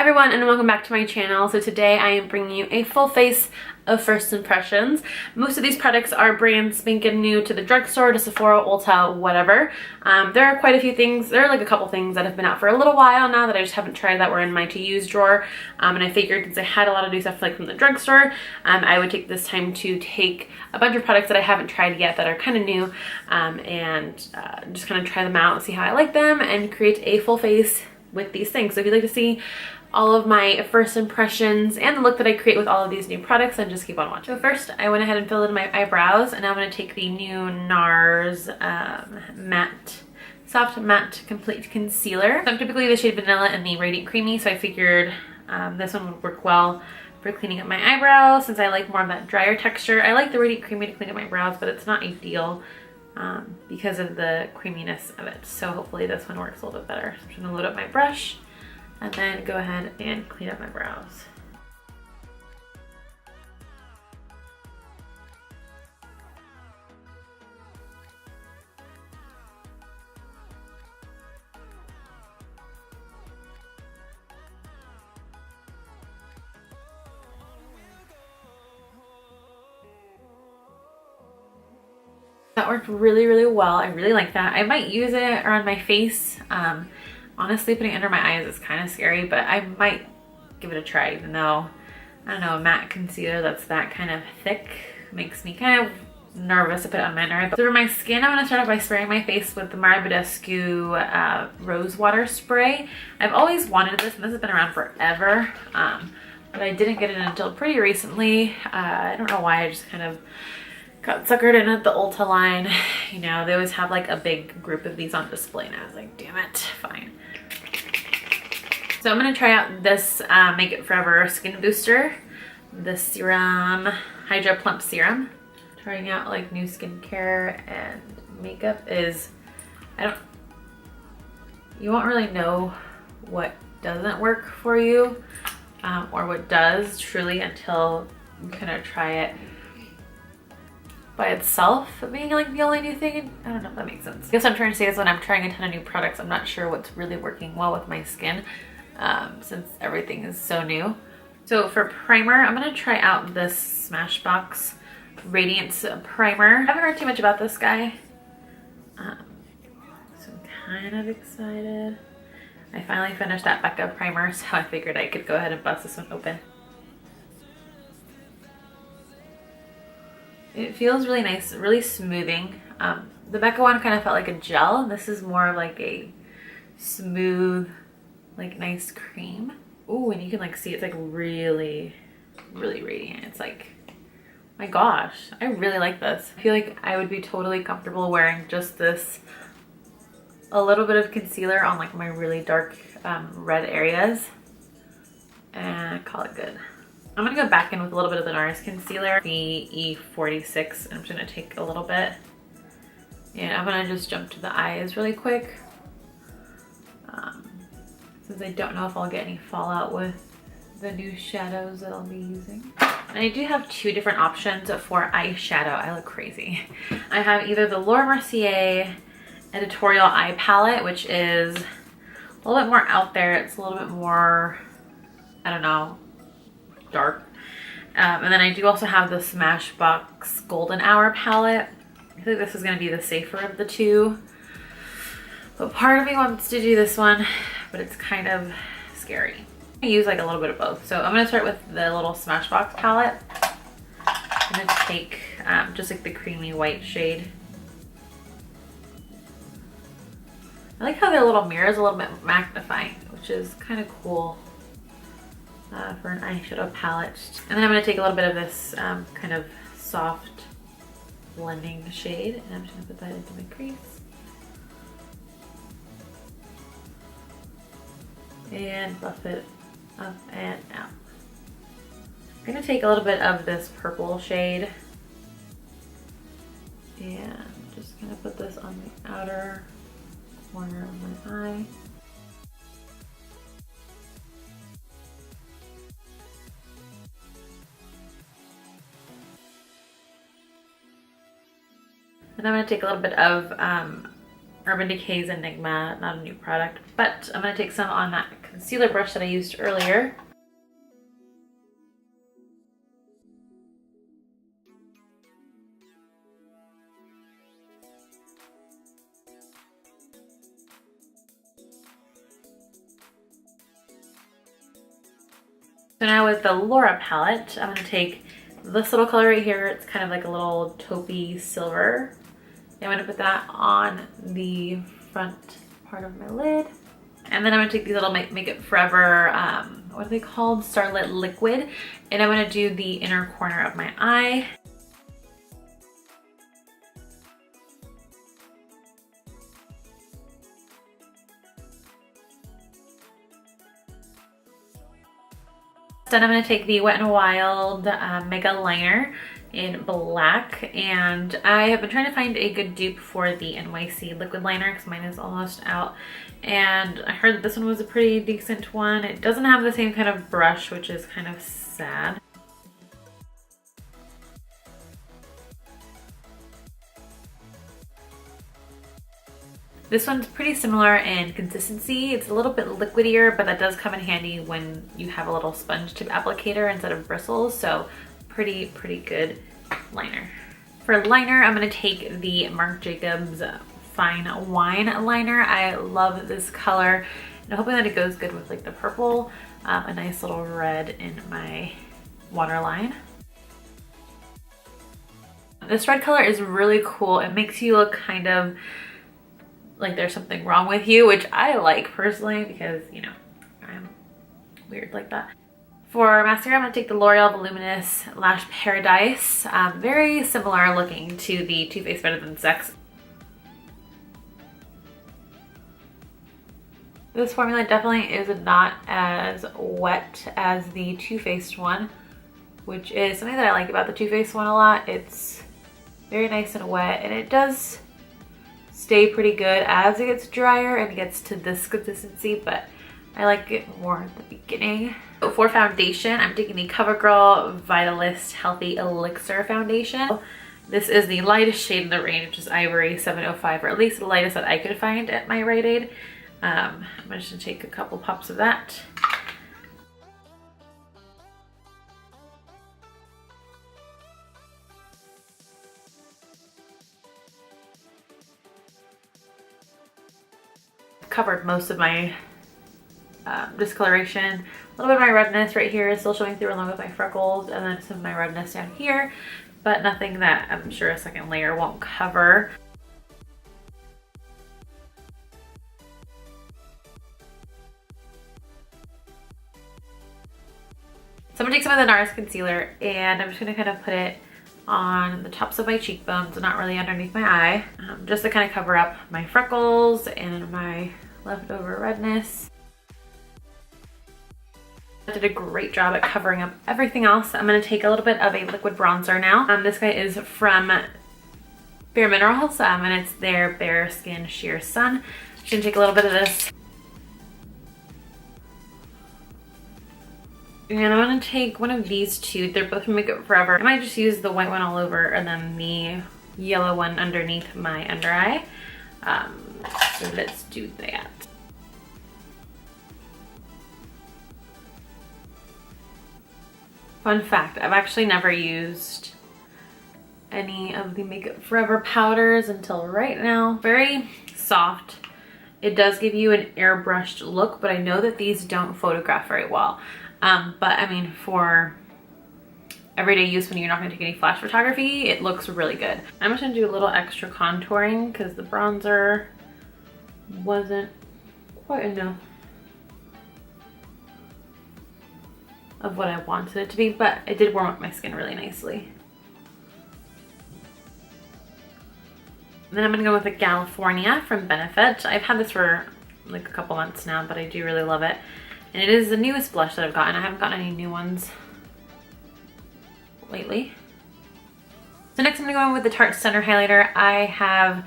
Everyone, and welcome back to my channel. So today I am bringing you a full face of first impressions. Most of these products are brand spanking new to the drugstore, to Sephora, Ulta, whatever. There are quite a few things. There are like a couple things that have been out for a little while now that I just haven't tried that were in my to use drawer. And I figured since I had a lot of new stuff like from the drugstore, I would take this time to take a bunch of products that I haven't tried yet that are kind of new and just kind of try them out and see how I like them and create a full face with these things. So if you'd like to see all of my first impressions and the look that I create with all of these new products, and just keep on watching. So first I went ahead and filled in my eyebrows, and now I'm going to take the new NARS Soft Matte Complete Concealer. So I'm typically the shade Vanilla and the Radiant Creamy, so I figured this one would work well for cleaning up my eyebrows since I like more of that drier texture. I like the Radiant Creamy to clean up my brows, but it's not ideal because of the creaminess of it. So hopefully this one works a little bit better. So I'm just going to load up my brush and then go ahead and clean up my brows. That worked really, really well. I really like that. I might use it around my face. Honestly, putting it under my eyes is kind of scary, but I might give it a try, even though, I don't know, a matte concealer that's that kind of thick makes me kind of nervous to put it on my under eye. So for my skin, I'm going to start off by spraying my face with the Mario Badescu Rose Water Spray. I've always wanted this, and this has been around forever, but I didn't get it until pretty recently. I don't know why, I just kind of got suckered in at the Ulta line. You know, they always have like a big group of these on display, and I was like, damn it, fine. So I'm gonna try out this Make It Forever Skin Booster, the serum, Hydra Plump Serum. Trying out like new skincare and makeup is, you won't really know what doesn't work for you or what does truly until you kind of try it by itself being like the only new thing. I don't know if that makes sense. I guess what I'm trying to say is when I'm trying a ton of new products, I'm not sure what's really working well with my skin since everything is so new. So for primer, I'm gonna try out this Smashbox Radiance Primer. I haven't heard too much about this guy, so I'm kind of excited. I finally finished that Becca primer, so I figured I could go ahead and bust this one open. It feels really nice, really smoothing. The Becca one kind of felt like a gel. This is more of like a smooth, like nice cream. Ooh, and you can like see it's like really, really radiant. It's like, my gosh, I really like this. I feel like I would be totally comfortable wearing just this, a little bit of concealer on like my really dark red areas, and call it good. I'm gonna go back in with a little bit of the NARS concealer, the E46, and I'm just gonna take a little bit. And I'm gonna just jump to the eyes really quick. Since I don't know if I'll get any fallout with the new shadows that I'll be using. And I do have two different options for eyeshadow. I look crazy. I have either the Laura Mercier Editorial Eye Palette, which is a little bit more out there. It's a little bit more, I don't know, dark. And then I do also have the Smashbox Golden Hour palette. I think this is going to be the safer of the two, but part of me wants to do this one, but it's kind of scary. I use like a little bit of both. So I'm going to start with the little Smashbox palette. I'm going to take just like the creamy white shade. I like how their little mirror is a little bit magnifying, which is kind of cool. For an eyeshadow palette. And then I'm going to take a little bit of this kind of soft blending shade, and I'm just going to put that into my crease. And buff it up and out. I'm going to take a little bit of this purple shade and just going to put this on the outer corner of my eye. And I'm going to take a little bit of Urban Decay's Enigma, not a new product, but I'm gonna take some on that concealer brush that I used earlier. So now with the Laura palette, I'm gonna take this little color right here. It's kind of like a little taupey silver. I'm gonna put that on the front part of my lid. And then I'm gonna take these little Make It Forever, what are they called? Starlit Liquid. And I'm gonna do the inner corner of my eye. Then I'm going to take the Wet n Wild Mega Liner in black, and I have been trying to find a good dupe for the NYC liquid liner because mine is almost out, and I heard that this one was a pretty decent one. It doesn't have the same kind of brush, which is kind of sad. This one's pretty similar in consistency. It's a little bit liquidier, but that does come in handy when you have a little sponge tip applicator instead of bristles. So pretty good liner. For liner, I'm gonna take the Marc Jacobs Fine Wine Liner. I love this color, and I'm hoping that it goes good with like the purple, a nice little red in my waterline. This red color is really cool. It makes you look kind of like there's something wrong with you, which I like personally because, you know, I'm weird like that. For mascara, I'm going to take the L'Oreal Voluminous Lash Paradise. Very similar looking to the Too Faced Better Than Sex. This formula definitely is not as wet as the Too Faced one, which is something that I like about the Too Faced one a lot. It's very nice and wet, and it does stay pretty good as it gets drier and it gets to this consistency, but I like it more at the beginning. So for foundation, I'm taking the CoverGirl Vitalist Healthy Elixir Foundation. This is the lightest shade in the range, which is Ivory 705, or at least the lightest that I could find at my Rite Aid. I'm just gonna take a couple pops of that. Covered most of my discoloration. A little bit of my redness right here is still showing through along with my freckles, and then some of my redness down here, but nothing that I'm sure a second layer won't cover. So I'm gonna take some of the NARS concealer and I'm just gonna kind of put it on the tops of my cheekbones, not really underneath my eye, just to kind of cover up my freckles and my leftover redness. I did a great job at covering up everything else. I'm going to take a little bit of a liquid bronzer now. This guy is from Bare Minerals, and it's their Bare Skin Sheer Sun. I'm just going to take a little bit of this. And I'm going to take one of these two. They're both from Make It Forever. I might just use the white one all over and then the yellow one underneath my under eye. So let's do that. Fun fact, I've actually never used any of the Make It Forever powders until right now. Very soft. It does give you an airbrushed look, but I know that these don't photograph very well. But I mean, for everyday use when you're not going to take any flash photography, it looks really good. I'm just going to do a little extra contouring because the bronzer wasn't quite enough of what I wanted it to be, but it did warm up my skin really nicely. And then I'm gonna go with the California from Benefit. I've had this for like a couple months now, but I do really love it. And it is the newest blush that I've gotten. I haven't gotten any new ones lately. So next I'm gonna go in with the Tarte Center Highlighter. I have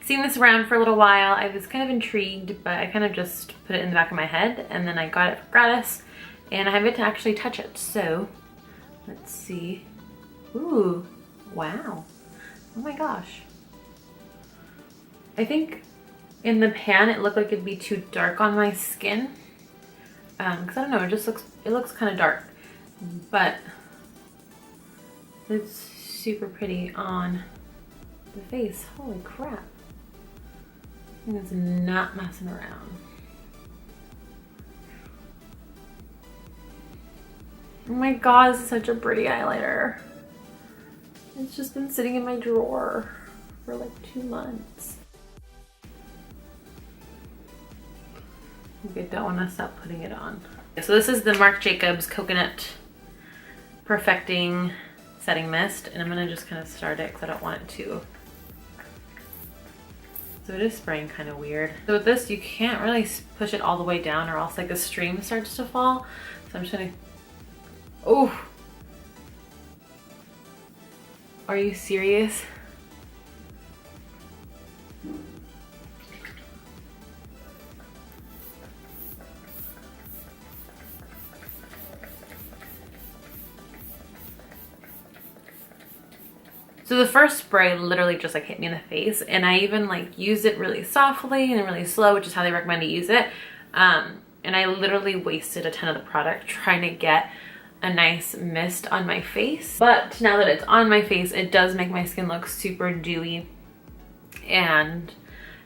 seen this around for a little while. I was kind of intrigued, but I kind of just put it in the back of my head, and then I got it for gratis. And I have yet to actually touch it, so let's see. Ooh, wow. Oh my gosh. I think In the pan, it looked like it'd be too dark on my skin. Cause I don't know, it looks kind of dark, but it's super pretty on the face. Holy crap. I think it's not messing around. Oh my god, this is such a pretty highlighter. It's just been sitting in my drawer for like 2 months. I don't want to stop putting it on. So this is the Marc Jacobs Coconut Perfecting Setting Mist, and I'm gonna just kind of start it because I don't want it to. So it is spraying kind of weird. So with this, you can't really push it all the way down or else like the stream starts to fall. So I'm just gonna, oh, are you serious? So the first spray literally just like hit me in the face, and I even like used it really softly and really slow, which is how they recommend to use it. And I literally wasted a ton of the product trying to get a nice mist on my face. But now that it's on my face, it does make my skin look super dewy and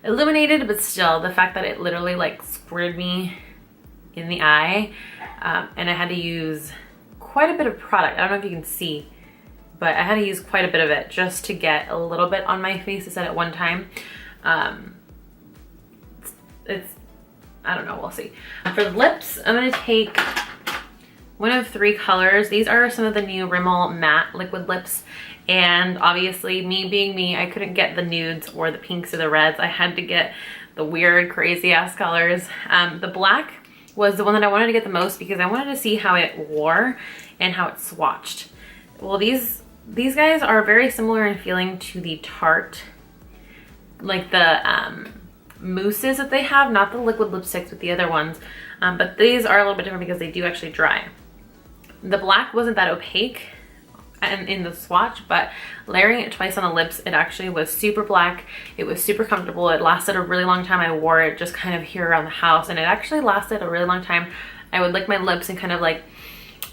illuminated, but still the fact that it literally like squirted me in the eye, and I had to use quite a bit of product. I don't know if you can see, but I had to use quite a bit of it just to get a little bit on my face. I said at one time. It's, I don't know, we'll see. For the lips, I'm gonna take one of 3 colors. These are some of the new Rimmel matte liquid lips. And obviously, me being me, I couldn't get the nudes or the pinks or the reds. I had to get the weird, crazy ass colors. The black was the one that I wanted to get the most because I wanted to see how it wore and how it swatched. Well, these guys are very similar in feeling to the Tarte, like the mousses that they have, not the liquid lipsticks with the other ones, but these are a little bit different because they do actually dry. The black wasn't that opaque in the swatch, but layering it twice on the lips, it actually was super black. It was super comfortable. It lasted a really long time. I wore it just kind of here around the house, and it actually lasted a really long time. I would lick my lips and kind of like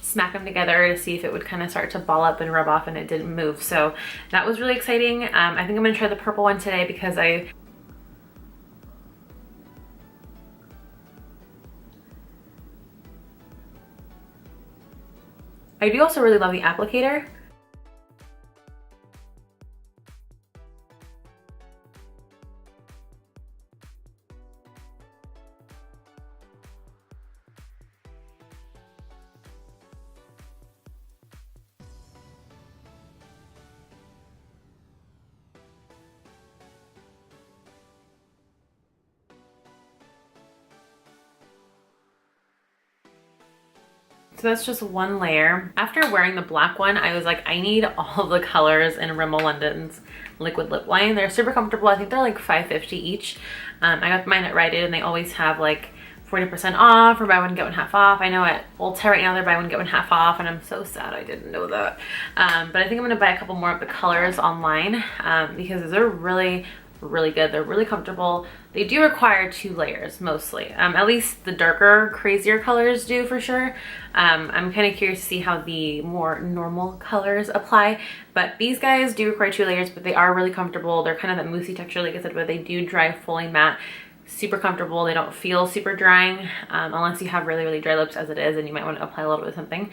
smack them together to see if it would kind of start to ball up and rub off, and it didn't move. So that was really exciting. I think I'm gonna try the purple one today because I do also really love the applicator. So that's just one layer. After wearing the black one, I was like, I need all of the colors in Rimmel London's liquid lip line. They're super comfortable. I think they're like $5.50 each. I got mine at Rite Aid, and they always have like 40% off or buy one get one half off. I know at Ulta right now they're buy one get one half off, and I'm so sad I didn't know that. But I think I'm gonna buy a couple more of the colors online because they're really good. They're really comfortable. They do require 2 layers mostly. At least the darker, crazier colors do for sure. I'm kind of curious to see how the more normal colors apply, but these guys do require 2 layers, but they are really comfortable. They're kind of that moussey texture, like I said, but they do dry fully matte. Super comfortable. They don't feel super drying unless you have really dry lips as it is, and you might want to apply a little bit of something.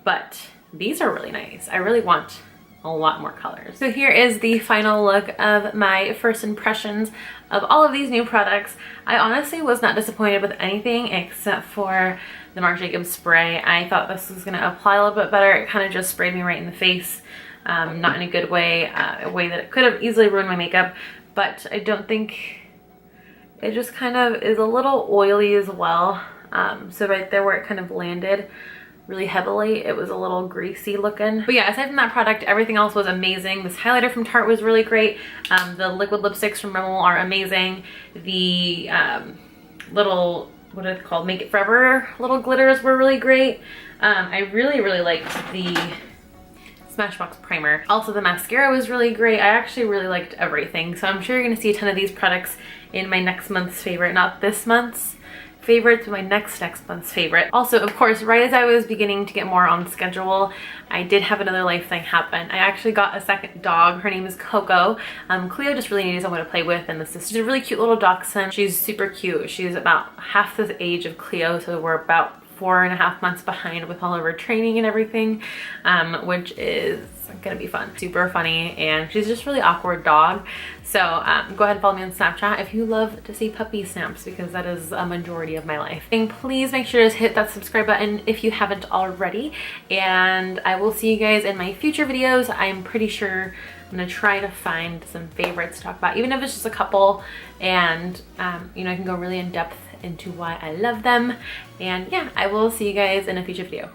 But these are really nice. I really want a lot more colors. So here is the final look of my first impressions of all of these new products. I honestly was not disappointed with anything except for the Marc Jacobs spray. I thought this was gonna apply a little bit better. It kind of just sprayed me right in the face, not in a good way, a way that it could have easily ruined my makeup, but I don't think, it just kind of is a little oily as well. So right there where it kind of landed really heavily, it was a little greasy looking. But yeah, aside from that product, everything else was amazing. This highlighter from Tarte was really great. The liquid lipsticks from Rimmel are amazing. The little, what are they called, Make It Forever little glitters were really great. I really liked the Smashbox primer. Also, the mascara was really great. I actually really liked everything. So I'm sure you're gonna see a ton of these products in my next month's favorite, not this month's favorite, to my next month's favorite. Also, of course, right as I was beginning to get more on schedule, I did have another life thing happen. I actually got a second dog. Her name is Coco. Cleo just really needed someone to play with, and she's a really cute little dachshund. She's super cute. She's about half the age of Cleo, so we're about 4.5 months behind with all of her training and everything, which is gonna be fun. Super funny, and she's just a really awkward dog. So go ahead and follow me on Snapchat if you love to see puppy snaps, because that is a majority of my life. And please make sure to hit that subscribe button if you haven't already, and I will see you guys in my future videos. I'm pretty sure I'm gonna try to find some favorites to talk about, even if it's just a couple, and you know, I can go really in depth into why I love them. And yeah, I will see you guys in a future video.